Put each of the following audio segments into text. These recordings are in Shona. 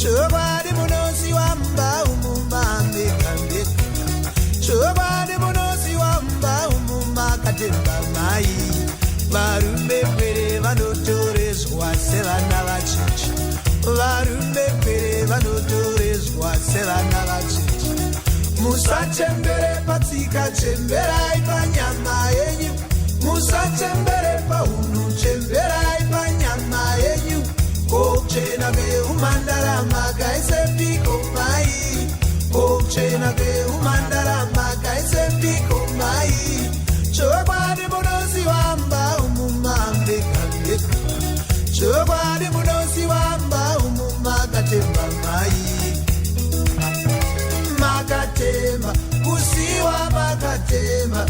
Chobani munosi wamba umumambe kambe. Chobani munosi wamba umumakatemba mai. Varume kwere vanotorezwa sevana vacheche. Varume kwere vanotorezwa sevana vacheche. Musachembere patsika, chemberai panyama yenyu. Musachembere paunhu, chemberai panyama yenyu. Kochena keumandarama kaisepiko mai. Kochena keumandarama kaisepiko mai. Chokwadi munosi wamba umumambe kambe. Chokwadi munosi wamba umumakatemba mai. Makatema, kusiwa makatema.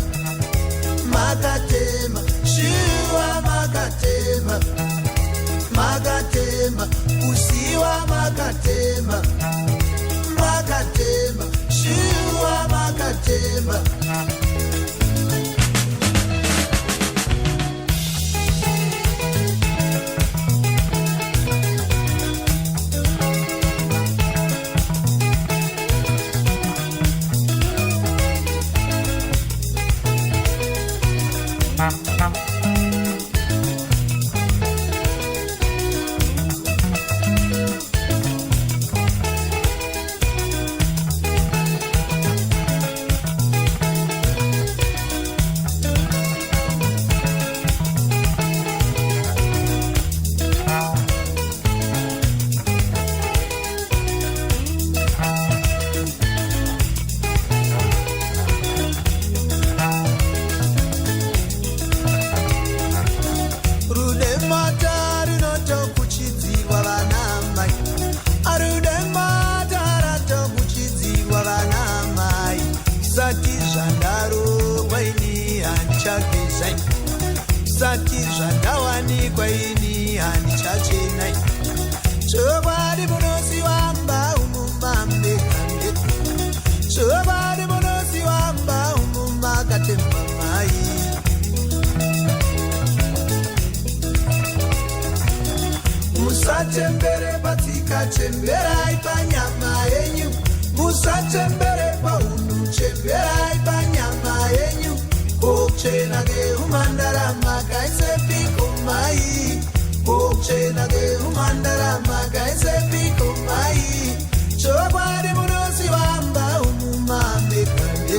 Makatema, shiwa makatema. Makatema, kusiwa makatema. Makatema, shiwa makatema. Sati zvandawani kwaini handichachenai. Chokwadi munosi wamba umumambe kambe. Chokwadi munosi wamba umumakatemba mai. Musachembere patsika, chemberai panyama yenyu. Musachembere paunhu, chemberai panyama yenyu. Kochena keumandarama kaisepiko mai. Kochena keumandarama kaisepiko mai. Chokwadi munosi wamba umumambe kambe.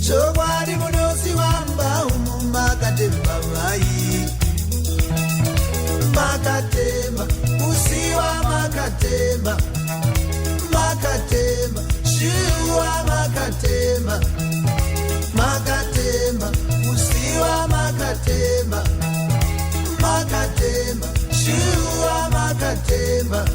Chokwadi munosi wamba umumakatemba mai. Makatema, kusiwa makatema. Makatema, shiwa makatema. Makatema, kusiwa makatema. Makatema, shiwa makatema.